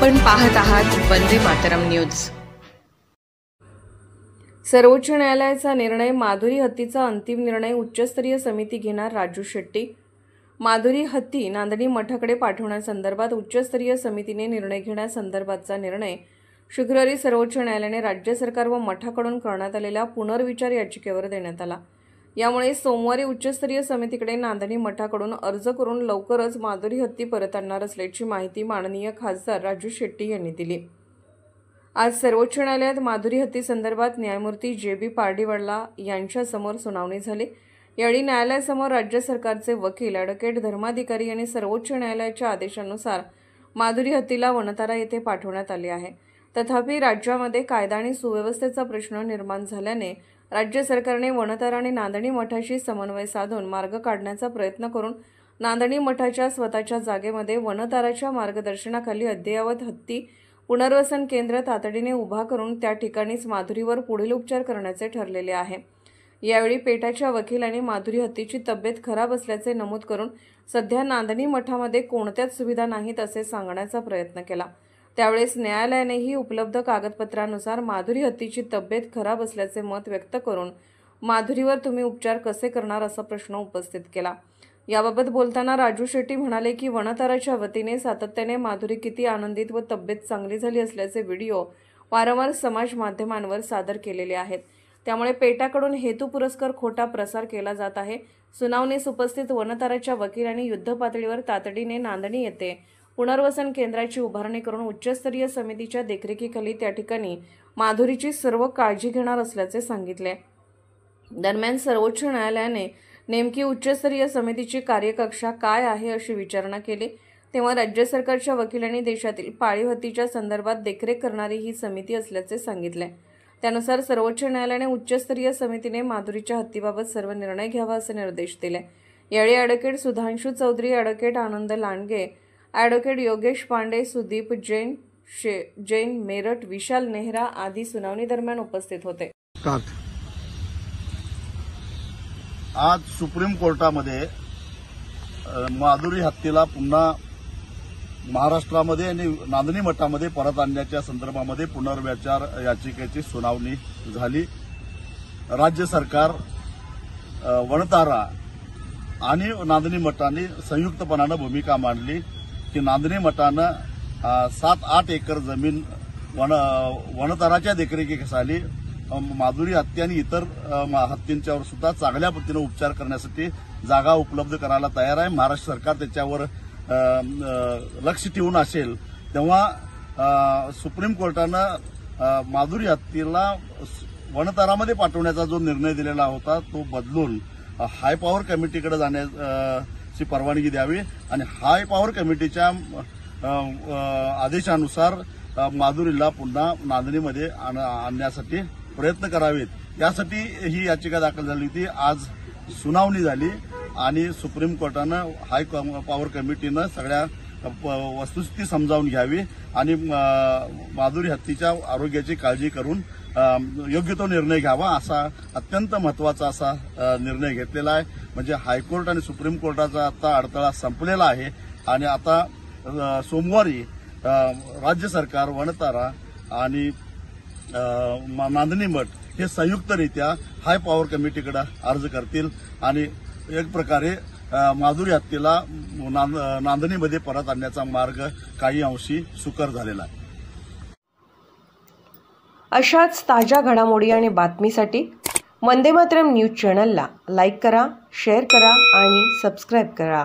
आपण पाहत आहात वंदे मातरम न्यूज। सर्वोच्च न्यायालयाचा निर्णय, माधुरी हत्तीचा अंतिम निर्णय उच्चस्तरीय समिती घेणार राजू शेट्टी। माधुरी हत्ती नांदणी मठाकडे पाठवण्यासंदर्भात उच्चस्तरीय समितीने निर्णय घेण्यासंदर्भातचा निर्णय शुक्रवारी सर्वोच्च न्यायालयाने राज्य सरकार व मठाकडून करण्यात आलेल्या पुनर्विचार याचिकेवर देण्यात आला। यामुळे सोमवारी उच्चस्तरीय समितीकडे नांदणी मठाकडून अर्ज करून लवकरच माधुरी हत्ती परत आणणार असल्याची माहिती माननीय खासदार राजू शेट्टी यांनी दिली। आज सर्वोच्च न्यायालयात माधुरी हत्ती संदर्भात न्यायमूर्ती जे.बी. पारडीवाला यांच्यासमोर सुनावणी झाली। यावेळी न्यायालयासमोर राज्य सरकारचे वकील ॲडव्होकेट धर्माधिकारी यांनी सर्वोच्च न्यायालयाच्या आदेशानुसार माधुरी हत्तीला वनतारा येथे पाठवण्यात आले आहे। तथापि राज्यामध्ये कायदा आणि सुव्यवस्थेचा प्रश्न निर्माण झाल्याने राज्य सरकारने वनतारा आणि नांदणी मठाशी समन्वय साधून मार्ग काढण्याचा प्रयत्न करून नांदणी मठाच्या स्वतःच्या जागेमध्ये वनताराच्या मार्गदर्शनाखाली अद्ययावत हत्ती पुनर्वसन केंद्र तातडीने उभा करून त्या ठिकाणीच माधुरीवर पुढील उपचार करण्याचे ठरलेले आहे। यावेळी पेटाच्या वकिलांनी माधुरी हत्तीची तब्येत खराब असल्याचे नमूद करून सध्या नांदणी मठामध्ये कोणत्याच सुविधा नाहीत असे सांगण्याचा प्रयत्न केला। त्यावेळेस न्यायालयानेही उपलब्ध कागदपत्रांनुसार माधुरी हत्तीची तब्येत खराब असल्याचे मत व्यक्त करून माधुरीवर तुम्ही उपचार कसे करणार असा प्रश्न उपस्थित केला। याबाबत बोलताना राजू शेट्टी म्हणाले की वनताराच्या वतीने सातत्याने माधुरी किती आनंदित व तब्येत चांगली झाली असल्याचे व्हिडिओ वारंवार समाज माध्यमांवर सादर केलेले आहेत। त्यामुळे पेटाकडून हेतुपुरस्सर खोटा प्रसार केला जात आहे। सुनावणीस उपस्थित वनताराच्या वकिलांनी युद्धपातळीवर तातडीने नांदणी येथे पुनर्वसन केंद्राची उभारणी करून उच्चस्तरीय समितीच्या देखरेखीखाली त्या ठिकाणी माधुरीची सर्व काळजी घेणार असल्याचे सांगितले। दरम्यान सर्वोच्च न्यायालयाने नेमकी उच्चस्तरीय समितीची कार्यकक्षा काय आहे अशी विचारणा केली, तेव्हा राज्य सरकारच्या वकिलांनी देशातील पाळीव हत्तीच्या संदर्भात देखरेख करणारी ही समिती असल्याचे सांगितले। त्यानुसार सर्वोच्च न्यायालयाने उच्चस्तरीय समितीने माधुरीच्या हत्तीबाबत सर्व निर्णय घ्यावा असे निर्देश दिले। यावेळी ॲडव्होकेट सुधांशु चौधरी, ॲडव्होकेट आनंद लांडगे, ॲडव्होकेट योगेश पांडे, सुदीप जैन मेरठ, विशाल नेहरा आदी सुनावणी दरम्यान उपस्थित होते। आज सुप्रीम कोर्टामध्ये माधुरी हत्तीला पुन्हा महाराष्ट्रामध्ये आणि नांदणी मठामध्ये परत आणण्याच्या संदर्भामध्ये पुनर्विचार याचिकेची सुनावणी झाली। राज्य सरकार, वनतारा आणि नांदणी मठाने संयुक्तपणाने भूमिका मांडली की नांदणी मठानं 7-8 एकर जमीन वनताराच्या देखरेखीखाली माधुरी हत्ती आणि इतर हत्तींच्यावर सुद्धा चांगल्या पद्धतीने उपचार करण्यासाठी जागा उपलब्ध करायला तयार आहे। महाराष्ट्र सरकार त्याच्यावर लक्ष ठेवून असेल तेव्हा सुप्रीम कोर्टानं माधुरी हत्तीला वनतारामध्ये पाठवण्याचा जो निर्णय दिलेला होता तो बदलून हाय पॉवर कमिटीकडे जाण्याची परवानगी द्यावी आणि हाय पॉवर कमिटीच्या आदेशानुसार माधुरीला पुन्हा नांदणीमध्ये आणण्यासाठी प्रयत्न करावेत। यासाठी ही याचिका दाखल झाली होती। आज सुनावणी झाली आणि सुप्रीम कोर्टानं हाय पॉवर कमिटीनं सगळ्या वस्तुस्थिती समजावून घ्यावी आणि माधुरी हत्तीच्या आरोग्याची काळजी करून योग्य तो निर्णय घ्यावा असा अत्यंत महत्वाचा असा निर्णय घेतलेला आहे। म्हणजे हायकोर्ट आणि सुप्रीम कोर्टाचा आता अडथळा संपलेला आहे आणि आता सोमवारी राज्य सरकार, वनतारा आणि नांदणी मठ हे संयुक्तरित्या हाय पॉवर कमिटीकडे अर्ज करतील आणि एक प्रकारे माधुरी हत्तीला नांदणीमध्ये परत आणण्याचा मार्ग काही अंशी सुकर झालेला आहे। अशाच ताज्या घडामोडी आणि बातमीसाठी वंदे मातरम न्यूज चॅनलला लाईक करा, शेअर करा आणि सबस्क्राईब करा।